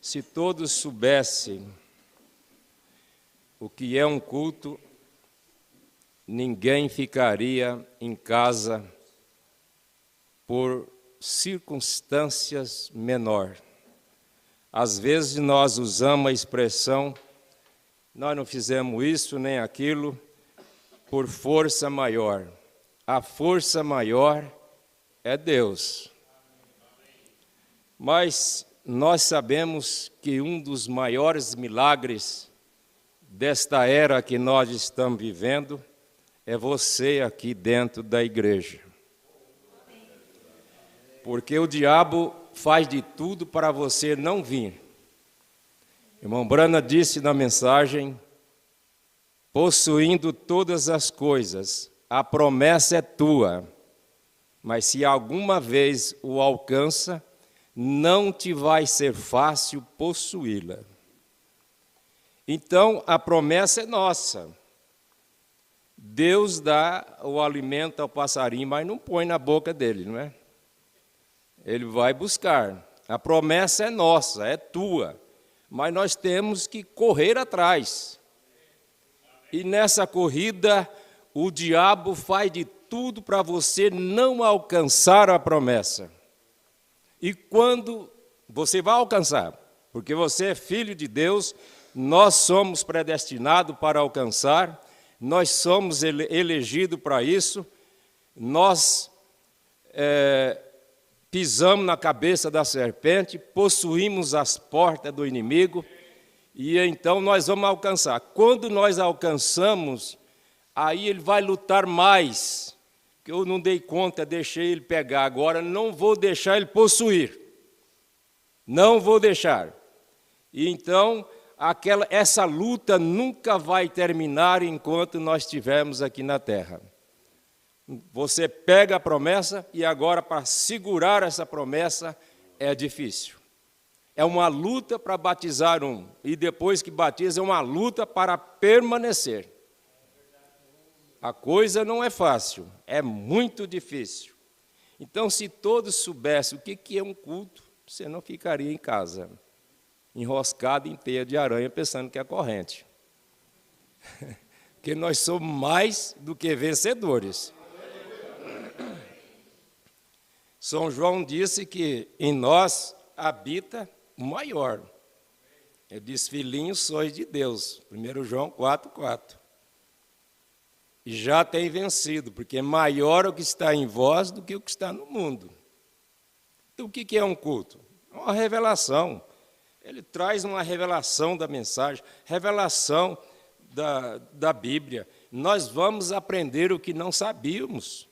Se todos soubessem o que é um culto, ninguém ficaria em casa por circunstâncias menor. Às vezes nós usamos a expressão, nós não fizemos isso nem aquilo, por força maior. A força maior é Deus. Mas nós sabemos que um dos maiores milagres desta era que nós estamos vivendo é você aqui dentro da igreja. Porque o diabo faz de tudo para você não vir. Irmão Brana disse na mensagem, possuindo todas as coisas, a promessa é tua, mas se alguma vez o alcança, não te vai ser fácil possuí-la. Então, a promessa é nossa. Deus dá o alimento ao passarinho, mas não põe na boca dele, não é? Ele vai buscar. A promessa é nossa, é tua, mas nós temos que correr atrás. E nessa corrida, o diabo faz de tudo para você não alcançar a promessa. E quando você vai alcançar, porque você é filho de Deus, nós somos predestinados para alcançar, nós somos elegidos para isso, nós pisamos na cabeça da serpente, possuímos as portas do inimigo, e então nós vamos alcançar. Quando nós alcançamos, aí ele vai lutar mais, que eu não dei conta, deixei ele pegar, agora não vou deixar ele possuir, não vou deixar. E então, essa luta nunca vai terminar enquanto nós estivermos aqui na terra. Você pega a promessa e agora para segurar essa promessa é difícil. É uma luta para batizar um, e depois que batiza é uma luta para permanecer. A coisa não é fácil, é muito difícil. Então, se todos soubessem o que é um culto, você não ficaria em casa, enroscado em teia de aranha, pensando que é corrente. Porque nós somos mais do que vencedores. São João disse que em nós habita o maior. Ele diz, filhinhos, sois de Deus. 1 João 4:4. E já tem vencido, porque é maior o que está em vós do que o que está no mundo. Então, o que é um culto? É uma revelação. Ele traz uma revelação da mensagem, revelação da Bíblia. Nós vamos aprender o que não sabíamos.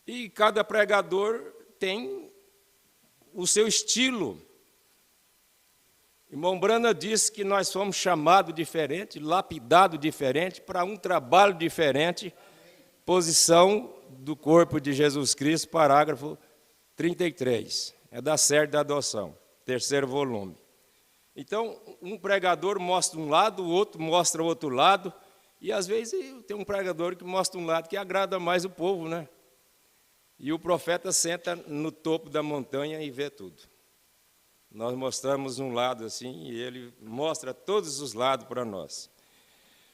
E cada pregador tem o seu estilo. Irmão Brana disse que nós fomos chamados diferente, lapidados diferente, para um trabalho diferente. Posição do corpo de Jesus Cristo, parágrafo 33. É da série da adoção, 3º volume. Então, um pregador mostra um lado, o outro mostra o outro lado, e às vezes tem um pregador que mostra um lado que agrada mais o povo, né? E o profeta senta no topo da montanha e vê tudo. Nós mostramos um lado assim, e ele mostra todos os lados para nós.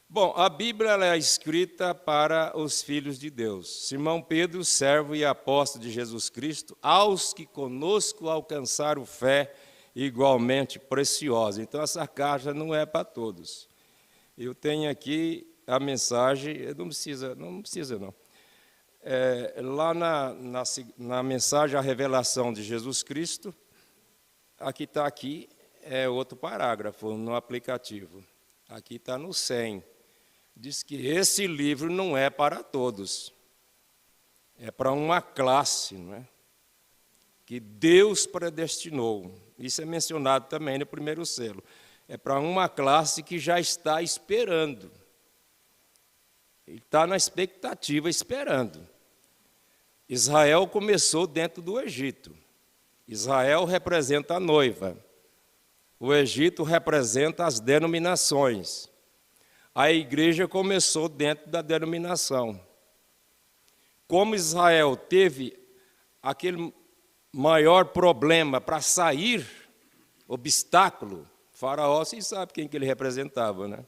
Bom, a Bíblia ela é escrita para os filhos de Deus. Simão Pedro, servo e apóstolo de Jesus Cristo, aos que conosco alcançaram fé igualmente preciosa. Então, essa carta não é para todos. Eu tenho aqui a mensagem, não precisa não. Lá na mensagem, a revelação de Jesus Cristo, aqui é outro parágrafo no aplicativo. Aqui está no 100. Diz que esse livro não é para todos. É para uma classe, não é? Que Deus predestinou. Isso é mencionado também no primeiro selo. É para uma classe que já está esperando. Ele está na expectativa, esperando. Israel começou dentro do Egito. Israel representa a noiva. O Egito representa as denominações. A igreja começou dentro da denominação. Como Israel teve aquele maior problema para sair, obstáculo. Faraó, vocês sabem quem que ele representava, né?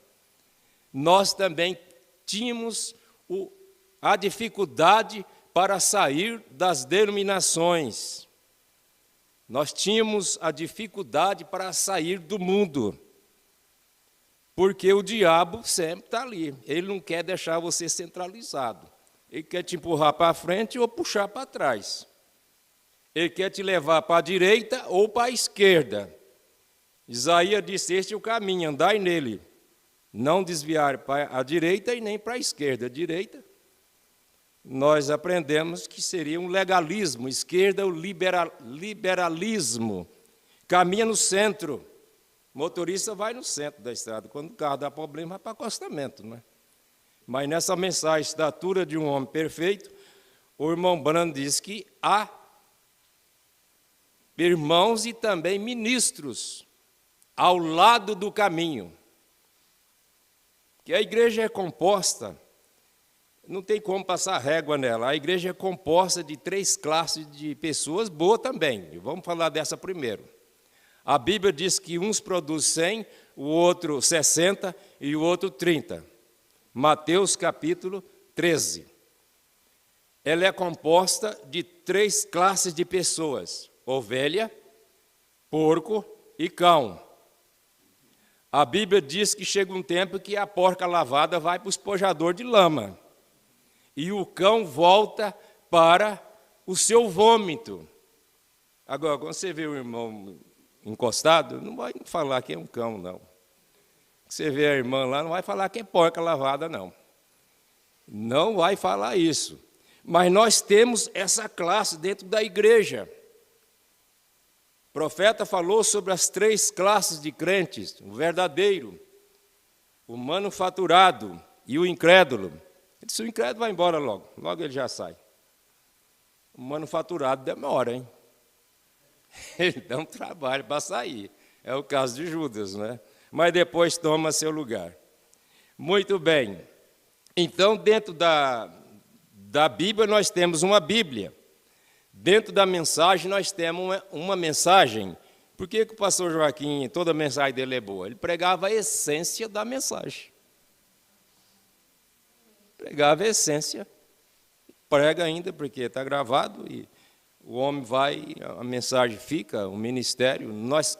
Nós também tínhamos a dificuldade para sair das denominações. Nós tínhamos a dificuldade para sair do mundo, porque o diabo sempre está ali. Ele não quer deixar você centralizado. Ele quer te empurrar para frente ou puxar para trás. Ele quer te levar para a direita ou para a esquerda. Isaías disse, este é o caminho, andai nele. Não desviar para a direita e nem para a esquerda. A direita, nós aprendemos que seria um legalismo. Esquerda, o liberalismo. Caminha no centro. O motorista vai no centro da estrada. Quando o carro dá problema, vai para acostamento, né? Mas nessa mensagem, estatura de um homem perfeito, o irmão Branham diz que há irmãos e também ministros ao lado do caminho. Que a igreja é composta, não tem como passar régua nela, a igreja é composta de 3 classes de pessoas, boa também. Vamos falar dessa primeiro. A Bíblia diz que uns produzem 100, o outro 60 e o outro 30. Mateus capítulo 13. Ela é composta de 3 classes de pessoas: ovelha, porco e cão. A Bíblia diz que chega um tempo que a porca lavada vai para o espojador de lama. E o cão volta para o seu vômito. Agora, quando você vê o irmão encostado, não vai falar que é um cão, não. Você vê a irmã lá, não vai falar que é porca lavada, não. Não vai falar isso. Mas nós temos essa classe dentro da igreja. O profeta falou sobre as 3 classes de crentes: o verdadeiro, o manufaturado e o incrédulo. Ele disse, o incrédulo vai embora logo, logo ele já sai. O manufaturado demora, hein? Ele dá um trabalho para sair. É o caso de Judas, né? Mas depois toma seu lugar. Muito bem. Então, dentro da Bíblia, nós temos uma Bíblia. Dentro da mensagem, nós temos uma mensagem. Por que o pastor Joaquim, toda a mensagem dele é boa? Ele pregava a essência da mensagem. Pregava a essência. Prega ainda, porque está gravado, e o homem vai, a mensagem fica, o ministério. Nós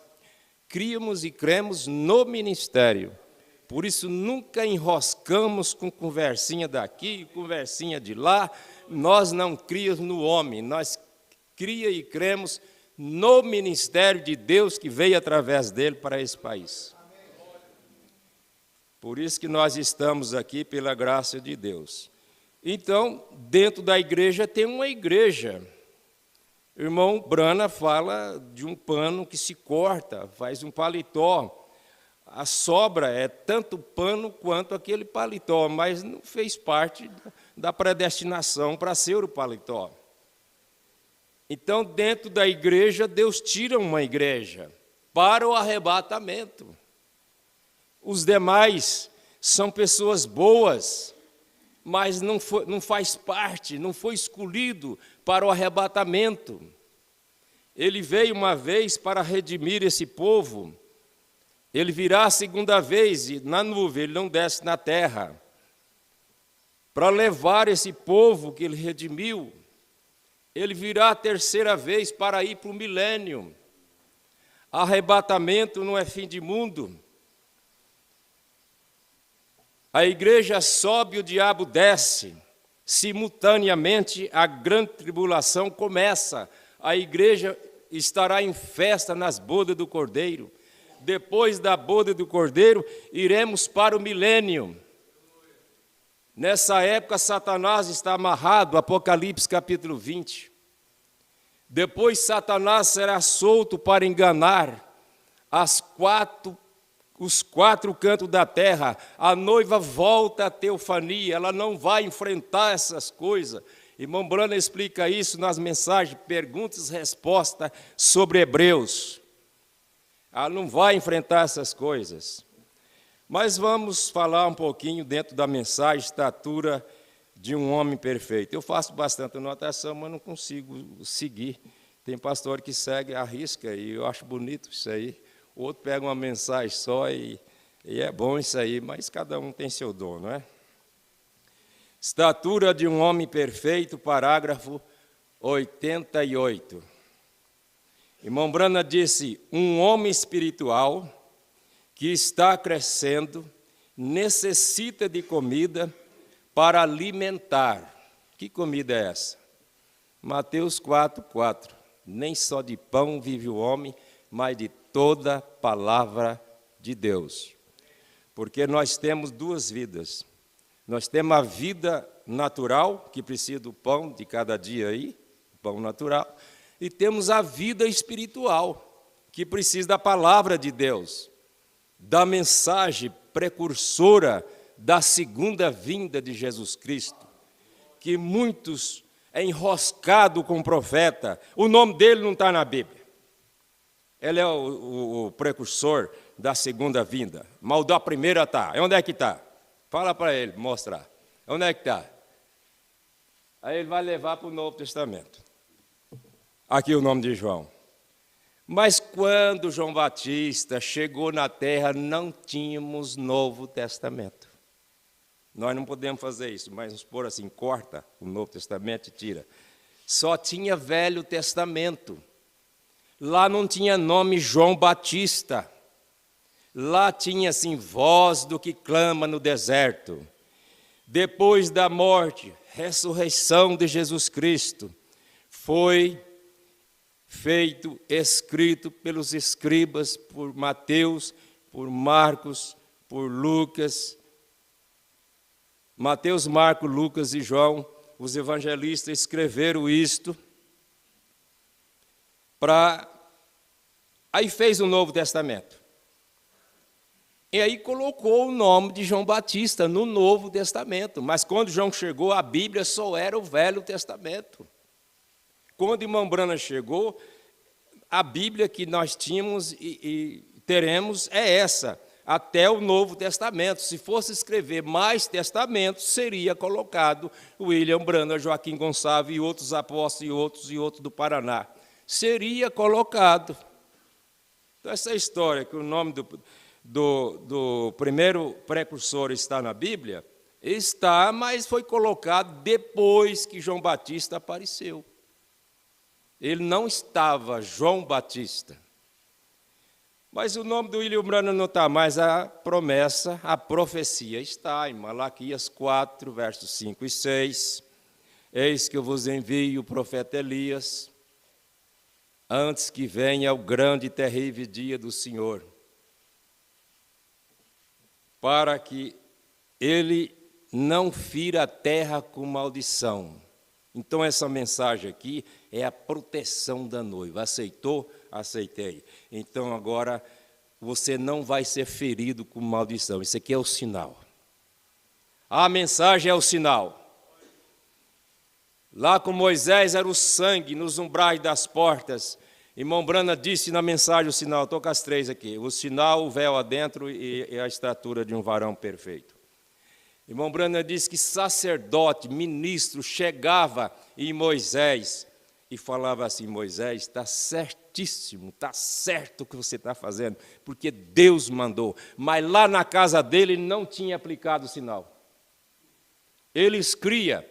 criamos e cremos no ministério. Por isso, nunca enroscamos com conversinha daqui, conversinha de lá. Nós não criamos no homem, nós cria e cremos no ministério de Deus que veio através dele para esse país. Por isso que nós estamos aqui pela graça de Deus. Então, dentro da igreja tem uma igreja. O irmão Brana fala de um pano que se corta, faz um paletó. A sobra é tanto pano quanto aquele paletó, mas não fez parte da predestinação para ser o paletó. Então, dentro da igreja, Deus tira uma igreja para o arrebatamento. Os demais são pessoas boas, mas não faz parte, não foi escolhido para o arrebatamento. Ele veio uma vez para redimir esse povo. Ele virá a segunda vez e na nuvem, ele não desce na terra, para levar esse povo que ele redimiu. Ele virá a terceira vez para ir para o milênio. Arrebatamento não é fim de mundo. A igreja sobe, o diabo desce. Simultaneamente, a grande tribulação começa. A igreja estará em festa nas bodas do Cordeiro. Depois da boda do Cordeiro, iremos para o milênio. Nessa época, Satanás está amarrado, Apocalipse capítulo 20. Depois, Satanás será solto para enganar os 4 cantos da terra. A noiva volta à teofania, ela não vai enfrentar essas coisas. Irmão Brana explica isso nas mensagens, perguntas e respostas sobre Hebreus. Ela não vai enfrentar essas coisas. Mas vamos falar um pouquinho dentro da mensagem, estatura de um homem perfeito. Eu faço bastante anotação, mas não consigo seguir. Tem pastor que segue, arrisca, e eu acho bonito isso aí. o outro pega uma mensagem só e é bom isso aí, mas cada um tem seu dom, não é? Estatura de um homem perfeito, parágrafo 88. Irmão Brana disse, um homem espiritual que está crescendo necessita de comida para alimentar. Que comida é essa? Mateus 4:4. Nem só de pão vive o homem, mas de toda palavra de Deus. Porque nós temos duas vidas. Nós temos a vida natural, que precisa do pão de cada dia aí, pão natural, e temos a vida espiritual, que precisa da palavra de Deus, da mensagem precursora da segunda vinda de Jesus Cristo, que muitos é enroscado com o profeta, o nome dele não está na Bíblia. Ele é o precursor da segunda vinda, mas o da primeira está. Onde é que está? Fala para ele, mostrar. Onde é que está? Aí ele vai levar para o Novo Testamento. Aqui o nome de João. Mas quando João Batista chegou na terra, não tínhamos Novo Testamento. Nós não podemos fazer isso, mas vamos pôr assim, corta o Novo Testamento e tira. Só tinha Velho Testamento. Lá não tinha nome João Batista. Lá tinha assim, voz do que clama no deserto. Depois da morte, ressurreição de Jesus Cristo, foi feito, escrito pelos escribas, por Mateus, por Marcos, por Lucas. Mateus, Marcos, Lucas e João, os evangelistas escreveram isto aí fez o Novo Testamento. E aí colocou o nome de João Batista no Novo Testamento. Mas quando João chegou, a Bíblia só era o Velho Testamento. Quando irmão Brana chegou, a Bíblia que nós tínhamos e teremos é essa, até o Novo Testamento. Se fosse escrever mais testamentos, seria colocado William Brana, Joaquim Gonçalves e outros apóstolos e outros do Paraná. Seria colocado. Então, essa história que o nome do primeiro precursor está na Bíblia, está, mas foi colocado depois que João Batista apareceu. Ele não estava João Batista. Mas o nome do William Brana não está, mas a promessa, a profecia está em Malaquias 4, versos 5 e 6. Eis que eu vos envio o profeta Elias, antes que venha o grande e terrível dia do Senhor, para que ele não fira a terra com maldição. Então, essa mensagem aqui é a proteção da noiva. Aceitou? Aceitei. Então, agora, você não vai ser ferido com maldição. Isso aqui é o sinal. A mensagem é o sinal. Lá com Moisés era o sangue nos umbrais das portas. Irmão Brana disse na mensagem o sinal, estou com as três aqui. O sinal, o véu adentro e a estatura de um varão perfeito. Irmão Brana disse que sacerdote, ministro, chegava em Moisés e falava assim, Moisés, está certíssimo, está certo o que você está fazendo, porque Deus mandou. Mas lá na casa dele não tinha aplicado o sinal. Eles criam.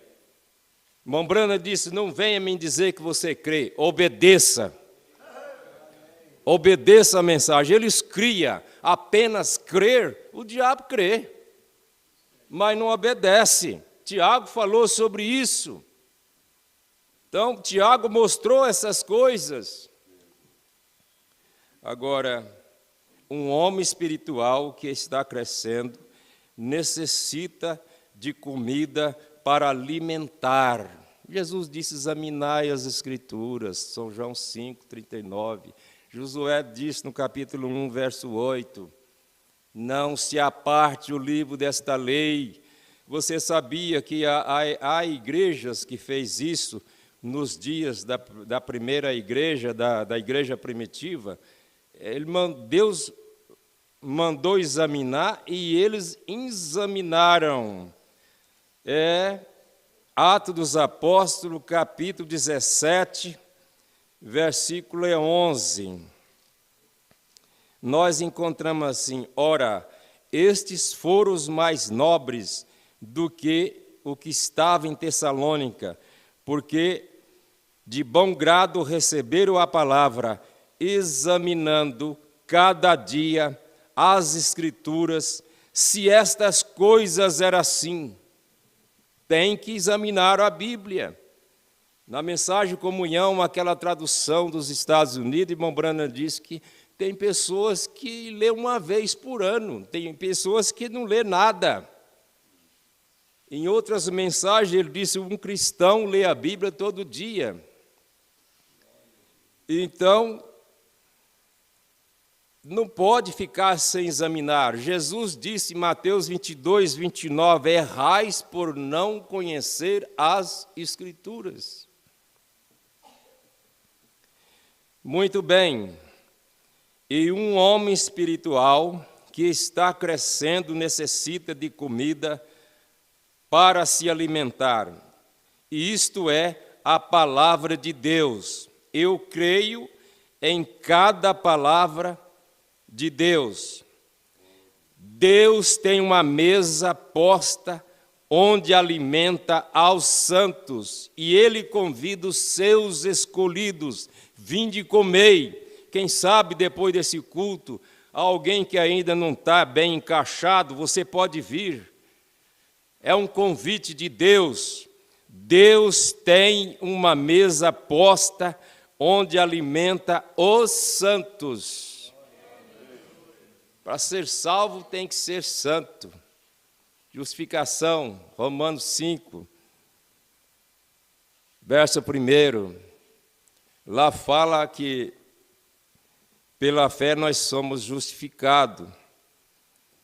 Irmão Brana disse, não venha me dizer que você crê, obedeça. Obedeça a mensagem. Eles criam, apenas crer, o diabo crê. Mas não obedece. Tiago falou sobre isso. Então, Tiago mostrou essas coisas. Agora, um homem espiritual que está crescendo necessita de comida para alimentar. Jesus disse, examinai as Escrituras, São João 5, 39. Josué disse no capítulo 1, verso 8, não se aparte o livro desta lei. Você sabia que há igrejas que fez isso nos dias da primeira igreja, da igreja primitiva? Deus mandou examinar e eles examinaram. Atos dos Apóstolos, capítulo 17, versículo 11. nós encontramos assim: ora, estes foram os mais nobres do que o que estava em Tessalônica, porque de bom grado receberam a palavra, examinando cada dia as Escrituras, se estas coisas eram assim. Tem que examinar a Bíblia. Na Mensagem de Comunhão, aquela tradução dos Estados Unidos, irmão Branham diz que tem pessoas que lê uma vez por ano, tem pessoas que não lê nada. Em outras mensagens, ele disse: um cristão lê a Bíblia todo dia. Então, não pode ficar sem examinar. Jesus disse em Mateus 22, 29, errais por não conhecer as Escrituras. Muito bem. E um homem espiritual que está crescendo necessita de comida para se alimentar. E isto é a palavra de Deus. Eu creio em cada palavra de Deus. Deus tem uma mesa posta onde alimenta aos santos, e Ele convida os seus escolhidos: vinde e comei. Quem sabe depois desse culto, alguém que ainda não está bem encaixado, você pode vir. É um convite de Deus. Deus tem uma mesa posta onde alimenta os santos. Para ser salvo tem que ser santo. Justificação, Romanos 5, verso 1. Lá fala que pela fé nós somos justificados.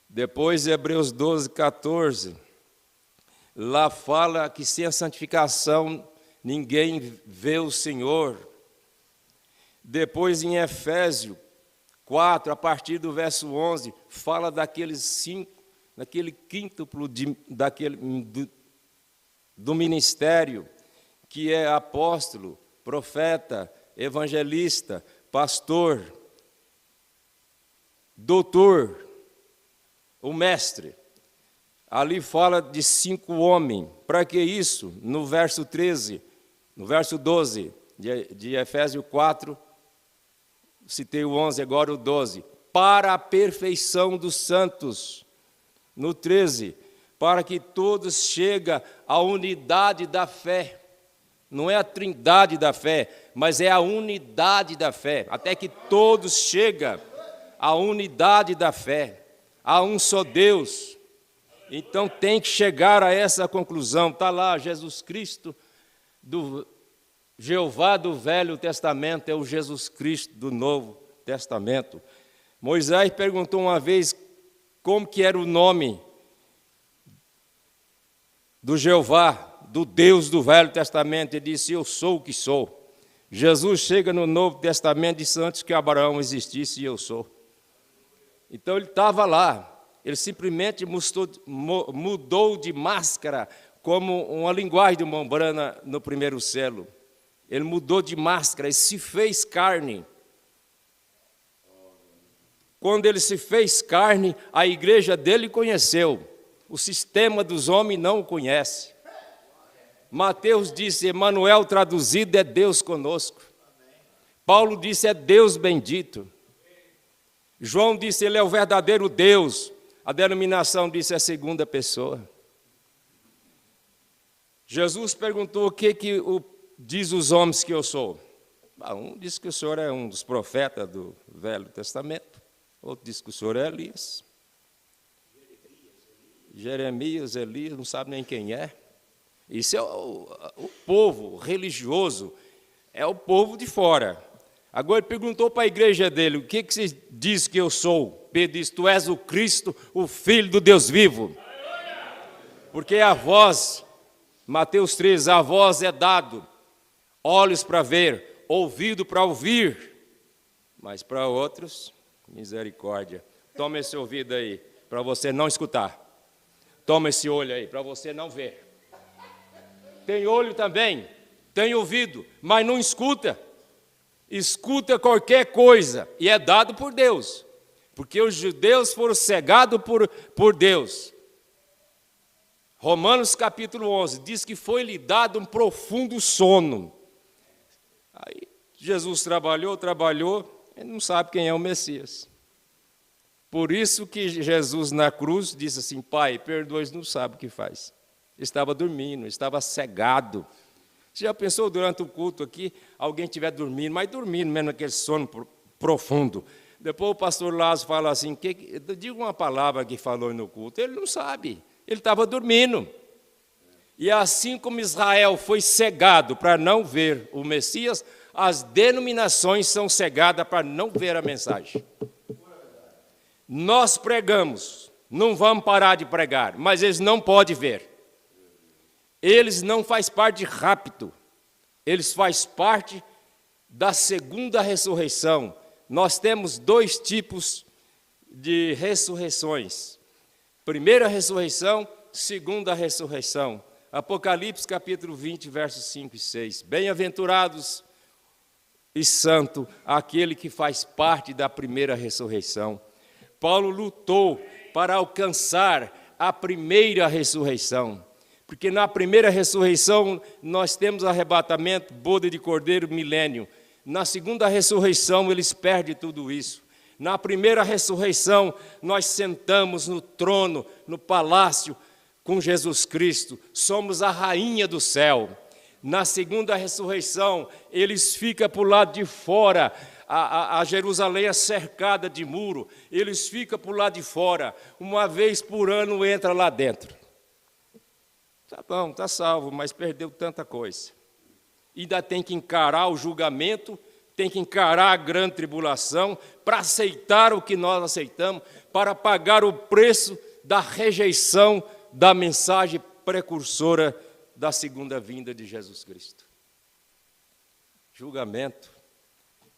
Depois, Hebreus 12, 14. Lá fala que sem a santificação ninguém vê o Senhor. Depois, em Efésios 4, a partir do verso 11, fala daqueles 5, daquele quíntuplo do ministério, que é apóstolo, profeta, evangelista, pastor, doutor, o mestre. Ali fala de 5 homens. Para que isso? No verso 13, no verso 12 de Efésios 4, citei o 11, agora o 12. Para a perfeição dos santos. No 13, para que todos cheguem à unidade da fé. Não é a trindade da fé, mas é a unidade da fé. Até que todos cheguem à unidade da fé. Há um só Deus. Então tem que chegar a essa conclusão. Está lá, Jesus Cristo, do Jeová do Velho Testamento, é o Jesus Cristo do Novo Testamento. Moisés perguntou uma vez como que era o nome do Jeová, do Deus do Velho Testamento. Ele disse: eu sou o que sou. Jesus chega no Novo Testamento e disse: antes que Abraão existisse, eu sou. Então ele estava lá. Ele simplesmente mudou de máscara, como uma linguagem do Mombrana no primeiro selo. Ele mudou de máscara e se fez carne. Quando ele se fez carne, a igreja dele conheceu. O sistema dos homens não o conhece. Mateus disse: Emanuel, traduzido, é Deus conosco. Paulo disse: é Deus bendito. João disse: ele é o verdadeiro Deus. A denominação disse: é a segunda pessoa. Jesus perguntou: o que diz os homens que eu sou? Um diz que o senhor é um dos profetas do Velho Testamento. Outro diz que o senhor é Elias. Jeremias, Elias, não sabe nem quem é. Isso é o povo religioso, é o povo de fora. Agora ele perguntou para a igreja dele: o que você diz que eu sou? Pedro disse: tu és o Cristo, o Filho do Deus vivo. Porque a voz, Mateus 13, a voz é dado, olhos para ver, ouvido para ouvir, mas para outros, misericórdia. Toma esse ouvido aí, para você não escutar. Toma esse olho aí, para você não ver. Tem olho também, tem ouvido, mas não escuta. Escuta qualquer coisa, e é dado por Deus. porque os judeus foram cegados por Deus. Romanos capítulo 11 diz que foi-lhe dado um profundo sono. Aí Jesus trabalhou, ele não sabe quem é o Messias. Por isso que Jesus na cruz disse assim: Pai, perdoa, eles não sabem o que faz. Estava dormindo, estava cegado. Você já pensou durante o culto aqui, alguém estiver dormindo, mas dormindo mesmo naquele sono profundo. Depois o pastor Lázaro fala assim, diga uma palavra que falou no culto. Ele não sabe, ele estava dormindo. E assim como Israel foi cegado para não ver o Messias, as denominações são cegadas para não ver a mensagem. Nós pregamos, não vamos parar de pregar, mas eles não podem ver. Eles não fazem parte de rapto, eles fazem parte da segunda ressurreição. Nós temos dois tipos de ressurreições. Primeira ressurreição, segunda ressurreição. Apocalipse capítulo 20, versos 5 e 6. Bem-aventurados e santo aquele que faz parte da primeira ressurreição. Paulo lutou para alcançar a primeira ressurreição. Porque na primeira ressurreição nós temos arrebatamento, boda de cordeiro, milênio. Na segunda ressurreição eles perdem tudo isso. Na primeira ressurreição nós sentamos no trono, no palácio com Jesus Cristo. Somos a rainha do céu. Na segunda ressurreição eles ficam para o lado de fora. A Jerusalém é cercada de muro. Eles ficam para o lado de fora. Uma vez por ano entra lá dentro. Tá bom, está salvo, mas perdeu tanta coisa. Ainda tem que encarar o julgamento, tem que encarar a grande tribulação, para aceitar o que nós aceitamos, para pagar o preço da rejeição da mensagem precursora da segunda vinda de Jesus Cristo. Julgamento.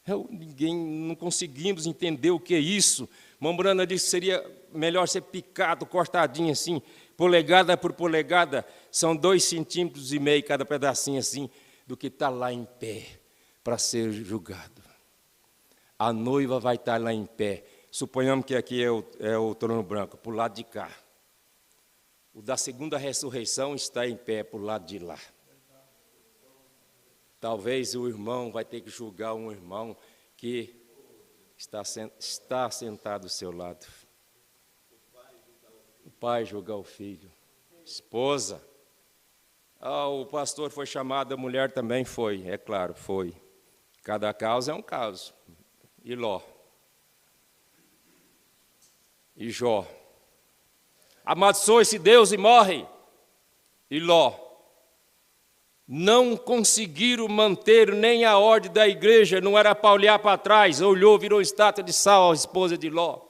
Não conseguimos entender o que é isso. Mambrana disse que seria melhor ser picado, cortadinho assim, polegada por polegada, são 2,5 centímetros cada pedacinho assim, do que está lá em pé para ser julgado. A noiva vai estar lá em pé. Suponhamos que aqui é o trono branco, para o lado de cá. O da segunda ressurreição está em pé para o lado de lá. Talvez o irmão vai ter que julgar um irmão que está sentado ao seu lado. O pai julgar o filho. Esposa. O pastor foi chamado, a mulher também foi, é claro, foi. Cada caso é um caso. E Ló. E Jó. Amaldiçoa-se Deus e morre. E Ló. Não conseguiram manter nem a ordem da igreja, não era para olhar para trás, olhou, virou estátua de sal, a esposa de Ló.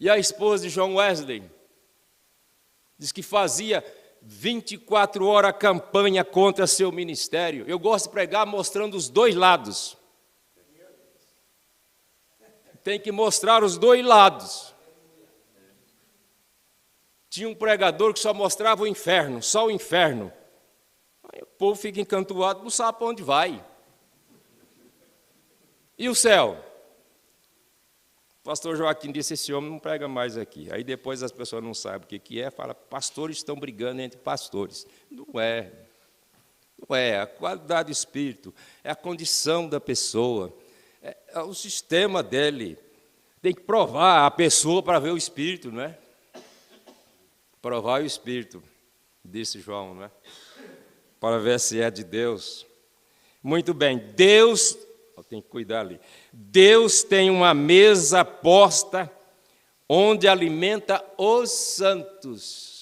E a esposa de John Wesley diz que fazia 24 horas campanha contra seu ministério. Eu gosto de pregar mostrando os dois lados. Tem que mostrar os dois lados. Tinha um pregador que só mostrava o inferno, só o inferno. Aí o povo fica encantuado, não sabe para onde vai. E o céu? O pastor Joaquim disse, esse homem não prega mais aqui. Aí depois as pessoas não sabem o que é, fala, pastores estão brigando entre pastores. Não é. Não é. A qualidade do espírito, é a condição da pessoa, é o sistema dele. Tem que provar a pessoa para ver o espírito, não é? Provar o espírito, disse João, não é? Para ver se é de Deus. Muito bem, Deus... Tem que cuidar ali. Deus tem uma mesa posta onde alimenta os santos.